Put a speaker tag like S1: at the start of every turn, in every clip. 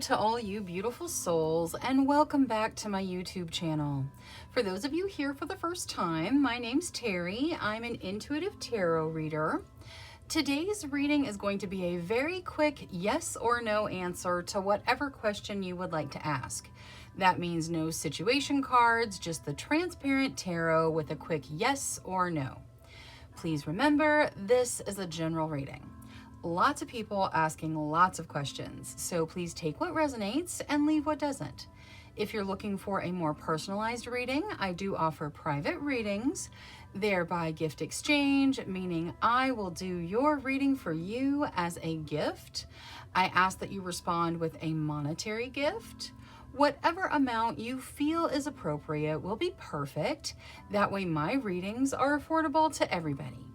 S1: to all you beautiful souls, and welcome back to my YouTube channel. For those of you here for the first time, my name's Cheri. I'm an intuitive tarot reader. Today's reading is going to be a very quick yes or no answer to whatever question you would like to ask. That means no situation cards, just the transparent tarot with a quick yes or no. Please remember, this is a general reading. Lots of people asking lots of questions, so please take what resonates and leave what doesn't. If you're looking for a more personalized reading, I do offer private readings. They're by gift exchange, meaning I will do your reading for you as a gift. I ask that you respond with a monetary gift. Whatever amount you feel is appropriate will be perfect. That way my readings are affordable to everybody.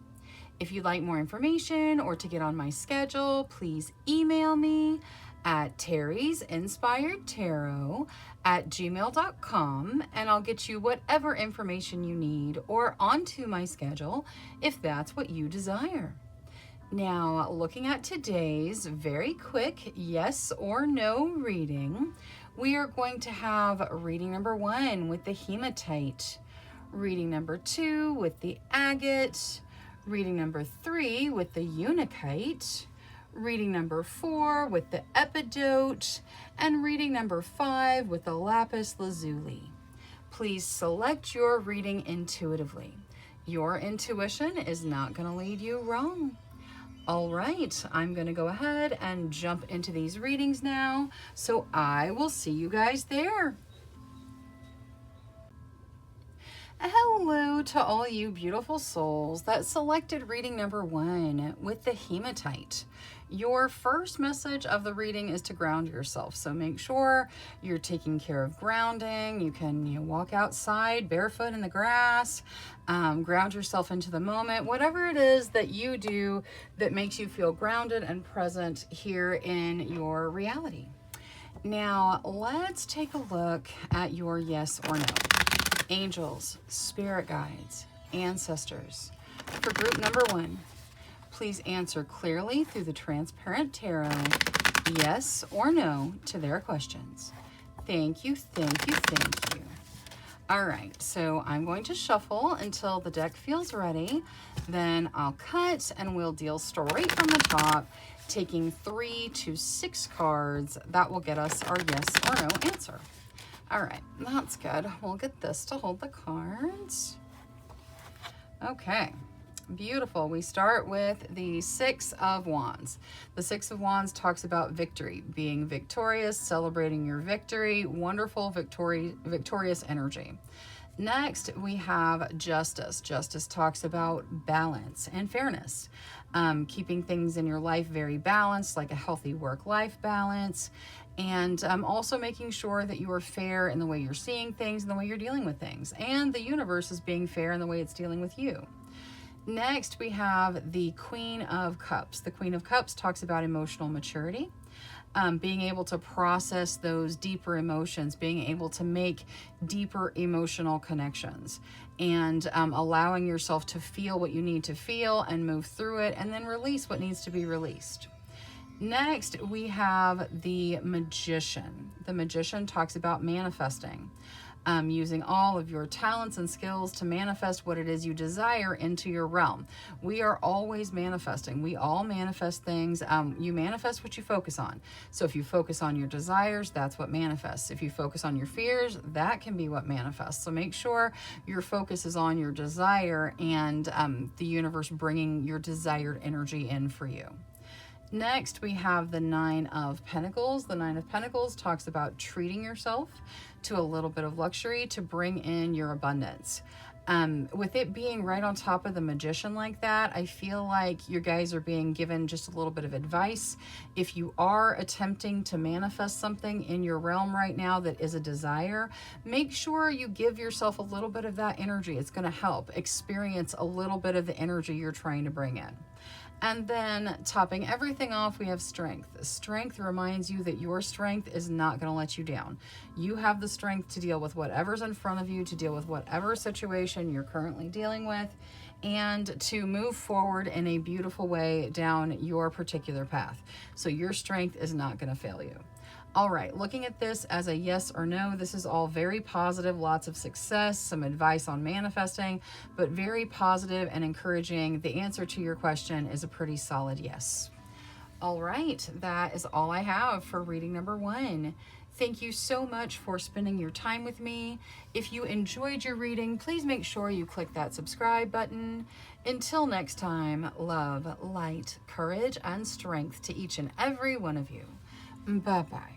S1: If you'd like more information or to get on my schedule, please email me at terrysinspiredtarot@gmail.com and I'll get you whatever information you need or onto my schedule if that's what you desire. Now, looking at today's very quick yes or no reading, we are going to have reading number 1 with the hematite, reading number 2 with the agate, reading number 3 with the unakite, reading number 4 with the epidote, and reading number 5 with the lapis lazuli. Please select your reading intuitively. Your intuition is not going to lead you wrong. All right, I'm going to go ahead and jump into these readings now, so I will see you guys there. Hello to all you beautiful souls that selected reading number 1 with the hematite. Your first message of the reading is to ground yourself. So make sure you're taking care of grounding. You can walk outside barefoot in the grass, ground yourself into the moment, whatever it is that you do that makes you feel grounded and present here in your reality. Now, let's take a look at your yes or no. Angels, spirit guides, ancestors. For group number 1, please answer clearly through the transparent tarot, yes or no to their questions. Thank you, thank you, thank you. All right, so I'm going to shuffle until the deck feels ready. Then I'll cut and we'll deal straight from the top, taking 3 to 6 cards. That will get us our yes or no answer. All right, that's good. We'll get this to hold the cards. Okay, beautiful. We start with the 6 of Wands. The 6 of Wands talks about victory, being victorious, celebrating your victory, wonderful victorious energy. Next, we have Justice. Justice talks about balance and fairness, keeping things in your life very balanced, like a healthy work-life balance, and also making sure that you are fair in the way you're seeing things and the way you're dealing with things, and the universe is being fair in the way it's dealing with you. Next, we have the Queen of Cups. The Queen of Cups talks about emotional maturity, being able to process those deeper emotions, being able to make deeper emotional connections, and allowing yourself to feel what you need to feel and move through it, and then release what needs to be released. Next, we have the Magician. The Magician talks about manifesting, using all of your talents and skills to manifest what it is you desire into your realm. We are always manifesting. We all manifest things. You manifest what you focus on. So if you focus on your desires, that's what manifests. If you focus on your fears, that can be what manifests. So make sure your focus is on your desire and the universe bringing your desired energy in for you. Next, we have the 9 of Pentacles. The 9 of Pentacles talks about treating yourself to a little bit of luxury to bring in your abundance. With it being right on top of the Magician like that, I feel like you guys are being given just a little bit of advice. If you are attempting to manifest something in your realm right now that is a desire, make sure you give yourself a little bit of that energy. It's going to help experience a little bit of the energy you're trying to bring in. And then topping everything off, we have strength. Strength reminds you that your strength is not going to let you down. You have the strength to deal with whatever's in front of you, to deal with whatever situation you're currently dealing with, and to move forward in a beautiful way down your particular path. So your strength is not going to fail you. All right, looking at this as a yes or no, this is all very positive, lots of success, some advice on manifesting, but very positive and encouraging. The answer to your question is a pretty solid yes. All right, that is all I have for reading number 1. Thank you so much for spending your time with me. If you enjoyed your reading, please make sure you click that subscribe button. Until next time, love, light, courage, and strength to each and every one of you. Bye-bye.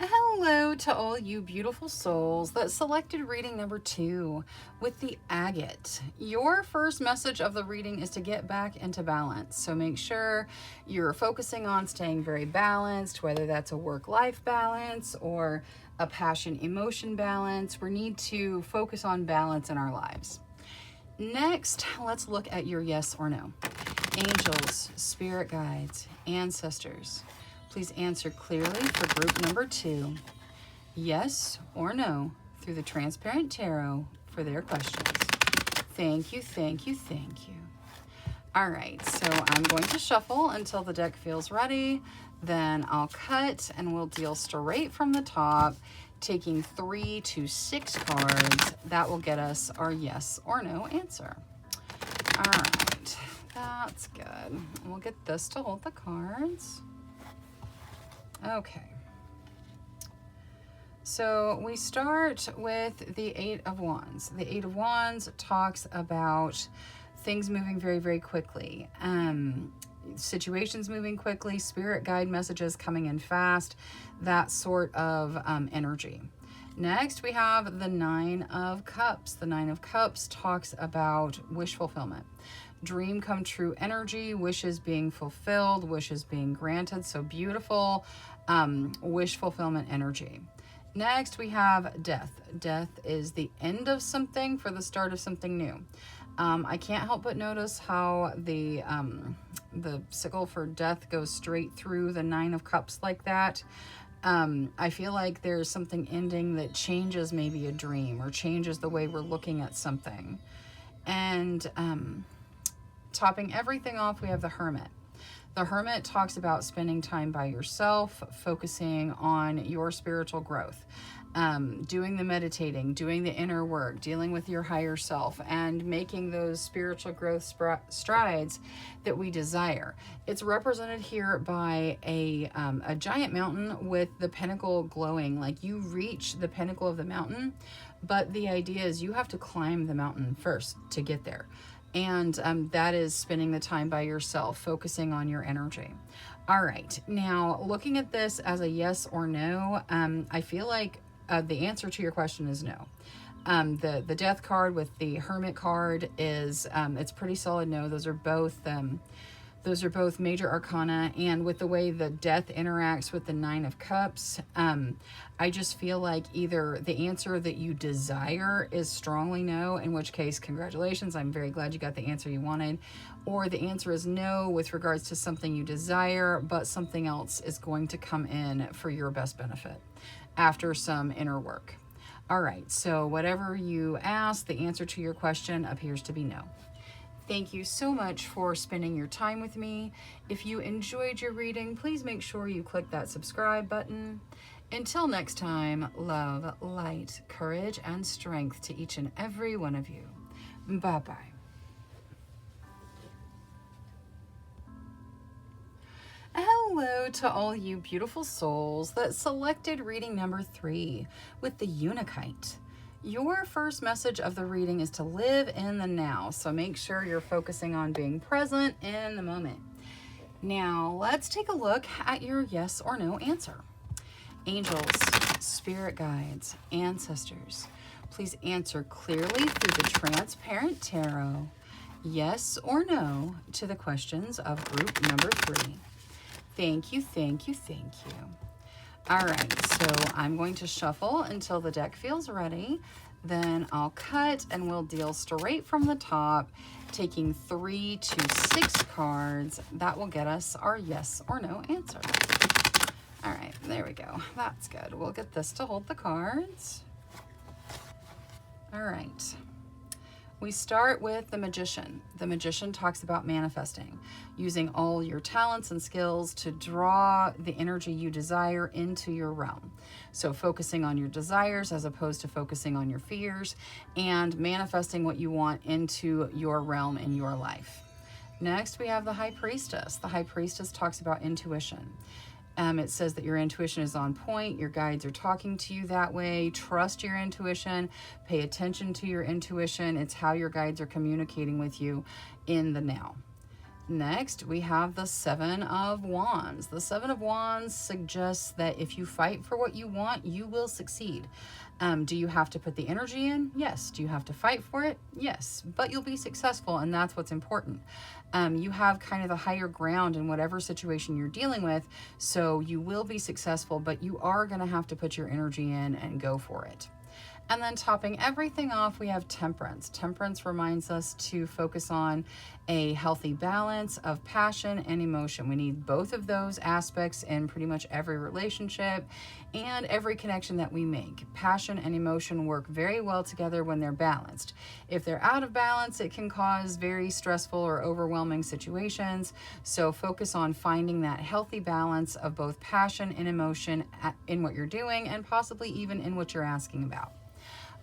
S1: Hello to all you beautiful souls that selected reading number 2 with the agate. Your first message of the reading is to get back into balance. So make sure you're focusing on staying very balanced, whether that's a work-life balance or a passion-emotion balance. We need to focus on balance in our lives. Next, let's look at your yes or no. Angels, spirit guides, ancestors. Please answer clearly for group number 2, yes or no, through the transparent tarot for their questions. Thank you, thank you, thank you. All right, so I'm going to shuffle until the deck feels ready. Then I'll cut and we'll deal straight from the top, taking 3 to 6 cards. That will get us our yes or no answer. All right, that's good. We'll get this to hold the cards. Okay, so we start with the 8 of Wands. The 8 of Wands talks about things moving very, very quickly. Situations moving quickly, spirit guide messages coming in fast, that sort of energy. Next, we have the 9 of Cups. The 9 of Cups talks about wish fulfillment. Dream come true energy, wishes being fulfilled, wishes being granted. So beautiful wish fulfillment energy. Next, we have death. Death is the end of something for the start of something new. I can't help but notice how the sickle for death goes straight through the 9 of Cups like that. I feel like there's something ending that changes maybe a dream or changes the way we're looking at something. And topping everything off, we have the Hermit. The Hermit talks about spending time by yourself, focusing on your spiritual growth, doing the meditating, doing the inner work, dealing with your higher self, and making those spiritual growth strides that we desire. It's represented here by a giant mountain with the pinnacle glowing, like you reach the pinnacle of the mountain, but the idea is you have to climb the mountain first to get there. And that is spending the time by yourself, focusing on your energy. All right, now looking at this as a yes or no, I feel like the answer to your question is no. The death card with the Hermit card is, it's pretty solid no. Those are both major arcana, and with the way the death interacts with the 9 of Cups, I just feel like either the answer that you desire is strongly no, in which case, congratulations, I'm very glad you got the answer you wanted, or the answer is no with regards to something you desire, but something else is going to come in for your best benefit after some inner work. All right, so whatever you ask, the answer to your question appears to be no. Thank you so much for spending your time with me. If you enjoyed your reading, please make sure you click that subscribe button. Until next time, love, light, courage, and strength to each and every one of you. Bye-bye. Hello to all you beautiful souls that selected reading number 3 with the Untitled. Your first message of the reading is to live in the now, so make sure you're focusing on being present in the moment. Now, let's take a look at your yes or no answer. Angels, spirit guides, ancestors, please answer clearly through the transparent tarot, yes or no, to the questions of group number 3. Thank you, thank you, thank you. All right, so I'm going to shuffle until the deck feels ready. Then I'll cut and we'll deal straight from the top, taking 3 to 6 cards. That will get us our yes or no answer. All right, there we go. That's good. We'll get this to hold the cards. All right. We start with the Magician. The Magician talks about manifesting, using all your talents and skills to draw the energy you desire into your realm. So focusing on your desires as opposed to focusing on your fears, and manifesting what you want into your realm in your life. Next, we have the High Priestess. The High Priestess talks about intuition. It says that your intuition is on point. Your guides are talking to you that way. Trust your intuition. Pay attention to your intuition. It's how your guides are communicating with you in the now. Next, we have the Seven of Wands. The Seven of Wands suggests that if you fight for what you want, you will succeed. Do you have to put the energy in? Yes. Do you have to fight for it? Yes. But you'll be successful, and that's what's important. You have kind of the higher ground in whatever situation you're dealing with, so you will be successful, but you are going to have to put your energy in and go for it. And then topping everything off, we have Temperance. Temperance reminds us to focus on a healthy balance of passion and emotion. We need both of those aspects in pretty much every relationship and every connection that we make. Passion and emotion work very well together when they're balanced. If they're out of balance, it can cause very stressful or overwhelming situations. So focus on finding that healthy balance of both passion and emotion in what you're doing, and possibly even in what you're asking about.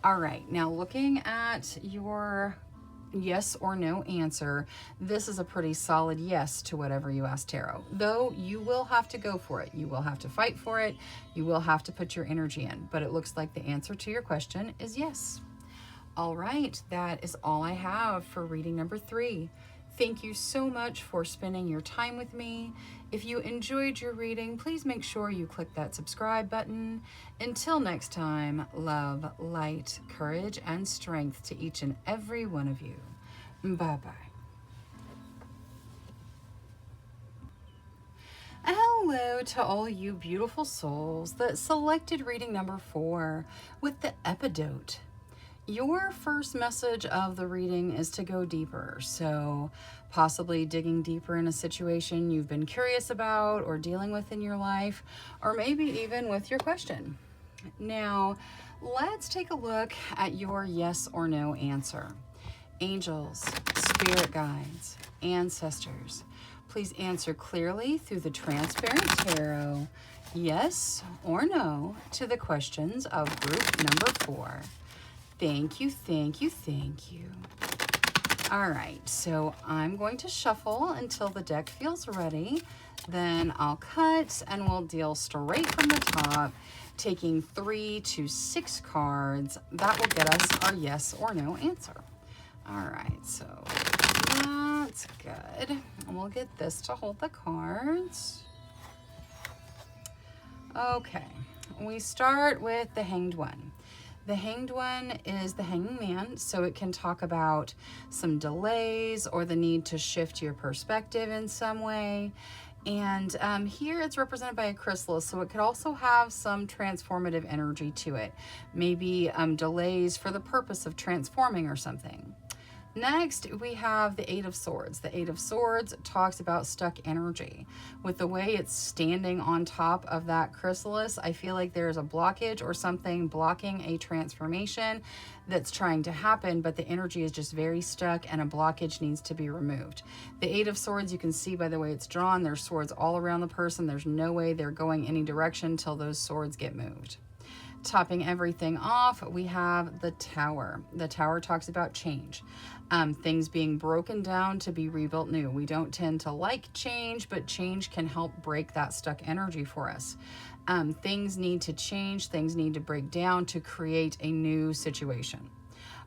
S1: All right, now looking at your yes or no answer, this is a pretty solid yes to whatever you ask tarot. Though you will have to go for it. You will have to fight for it. You will have to put your energy in. But it looks like the answer to your question is yes. All right, that is all I have for reading number 3. Thank you so much for spending your time with me. If you enjoyed your reading, please make sure you click that subscribe button. Until next time, love, light, courage, and strength to each and every one of you. Bye-bye. Hello to all you beautiful souls that selected reading number 4 with the Epidote. Your first message of the reading is to go deeper, so possibly digging deeper in a situation you've been curious about or dealing with in your life, or maybe even with your question. Now, let's take a look at your yes or no answer. Angels, spirit guides, ancestors, please answer clearly through the transparent tarot, yes or no, to the questions of group number 4. Thank you, thank you, thank you. All right, so I'm going to shuffle until the deck feels ready. Then I'll cut and we'll deal straight from the top, taking 3 to 6 cards. That will get us our yes or no answer. All right, so that's good. And we'll get this to hold the cards. Okay, we start with the Hanged One. The Hanged One is the hanging man, so it can talk about some delays or the need to shift your perspective in some way. And here it's represented by a chrysalis, so it could also have some transformative energy to it. Maybe delays for the purpose of transforming or something. Next, we have the Eight of Swords. The Eight of Swords talks about stuck energy. With the way it's standing on top of that chrysalis, I feel like there's a blockage or something blocking a transformation that's trying to happen, but the energy is just very stuck and a blockage needs to be removed. The Eight of Swords, you can see by the way it's drawn, there's swords all around the person. There's no way they're going any direction until those swords get moved. Topping everything off, we have the Tower. The Tower talks about change. Things being broken down to be rebuilt new. We don't tend to like change, but change can help break that stuck energy for us. Things need to change, things need to break down to create a new situation.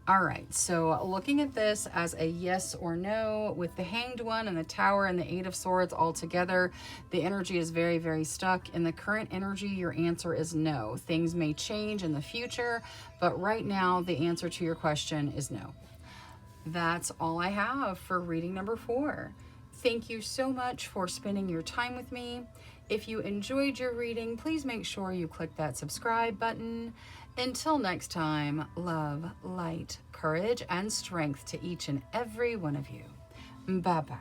S1: All right, so looking at this as a yes or no with the Hanged One and the Tower and the Eight of Swords all together, the energy is very, very stuck. In the current energy, your answer is no. Things may change in the future, but right now the answer to your question is no. That's all I have for reading number 4. Thank you so much for spending your time with me. If you enjoyed your reading, please make sure you click that subscribe button. Until next time, love, light, courage, and strength to each and every one of you. Bye-bye.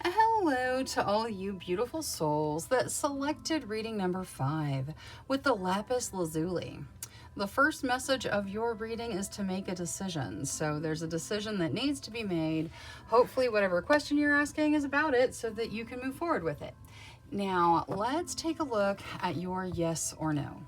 S1: Hello to all you beautiful souls that selected reading number 5 with the Lapis Lazuli. The first message of your reading is to make a decision. So there's a decision that needs to be made. Hopefully whatever question you're asking is about it so that you can move forward with it. Now, let's take a look at your yes or no.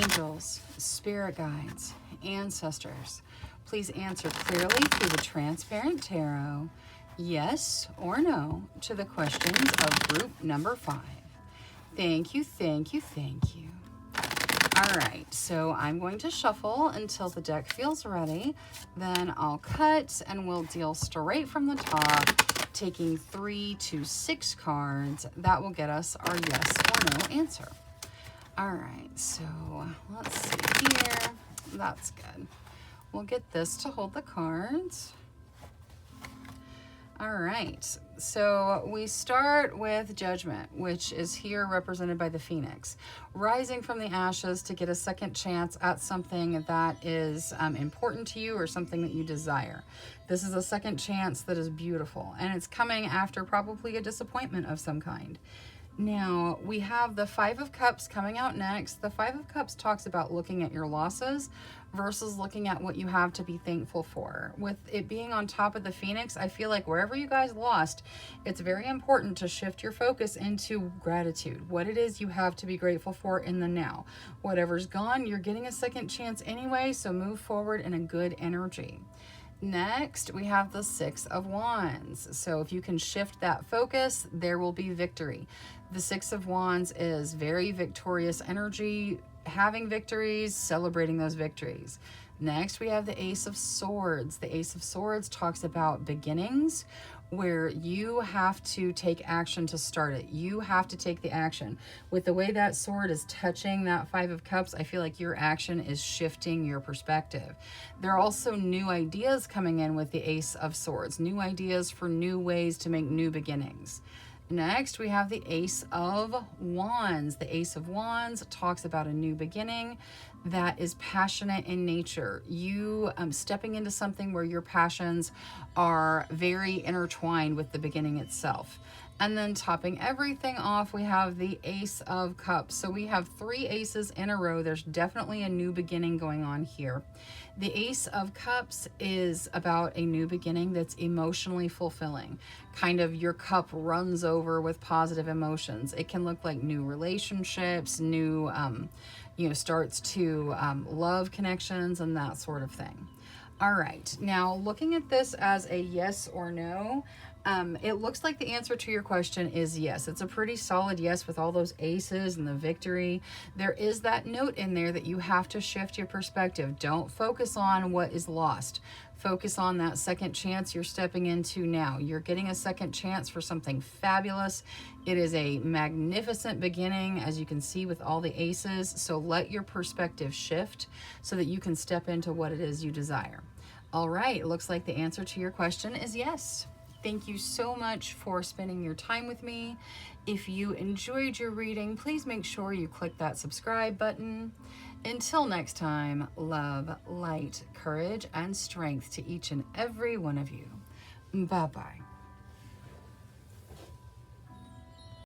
S1: Angels, spirit guides, ancestors, please answer clearly through the transparent tarot, yes or no, to the questions of group number 5. Thank you, thank you, thank you. All right, so I'm going to shuffle until the deck feels ready. Then I'll cut and we'll deal straight from the top, taking 3 to 6 cards. That will get us our yes or no answer. All right, so let's see here. That's good. We'll get this to hold the cards. All right, so we start with Judgment, which is here represented by the Phoenix. Rising from the ashes to get a second chance at something that is important to you or something that you desire. This is a second chance that is beautiful, and it's coming after probably a disappointment of some kind. Now, we have the 5 of Cups coming out next. The 5 of Cups talks about looking at your losses versus looking at what you have to be thankful for. With it being on top of the Phoenix, I feel like wherever you guys lost, it's very important to shift your focus into gratitude. What it is you have to be grateful for in the now. Whatever's gone, you're getting a second chance anyway, so move forward in a good energy. Next, we have the 6 of Wands. So if you can shift that focus, there will be victory. The 6 of Wands is very victorious energy, having victories, celebrating those victories. Next, we have the Ace of Swords. The Ace of Swords talks about beginnings, where you have to take action to start it. You have to take the action. With the way that sword is touching that 5 of Cups, I feel like your action is shifting your perspective. There are also new ideas coming in with the Ace of Swords, new ideas for new ways to make new beginnings. Next, we have the Ace of Wands. The Ace of Wands talks about a new beginning that is passionate in nature. You stepping into something where your passions are very intertwined with the beginning itself. And then topping everything off, we have the Ace of Cups. So we have 3 aces in a row. There's definitely a new beginning going on here. The Ace of Cups is about a new beginning that's emotionally fulfilling. Kind of your cup runs over with positive emotions. It can look like new relationships, new, starts to love connections and that sort of thing. All right, now looking at this as a yes or no, it looks like the answer to your question is yes. It's a pretty solid yes with all those aces and the victory. There is that note in there that you have to shift your perspective. Don't focus on what is lost. Focus on that second chance you're stepping into now. You're getting a second chance for something fabulous. It is a magnificent beginning, as you can see with all the aces. So let your perspective shift so that you can step into what it is you desire. All right, it looks like the answer to your question is yes. Thank you so much for spending your time with me. If you enjoyed your reading, please make sure you click that subscribe button. Until next time, love, light, courage, and strength to each and every one of you. Bye-bye.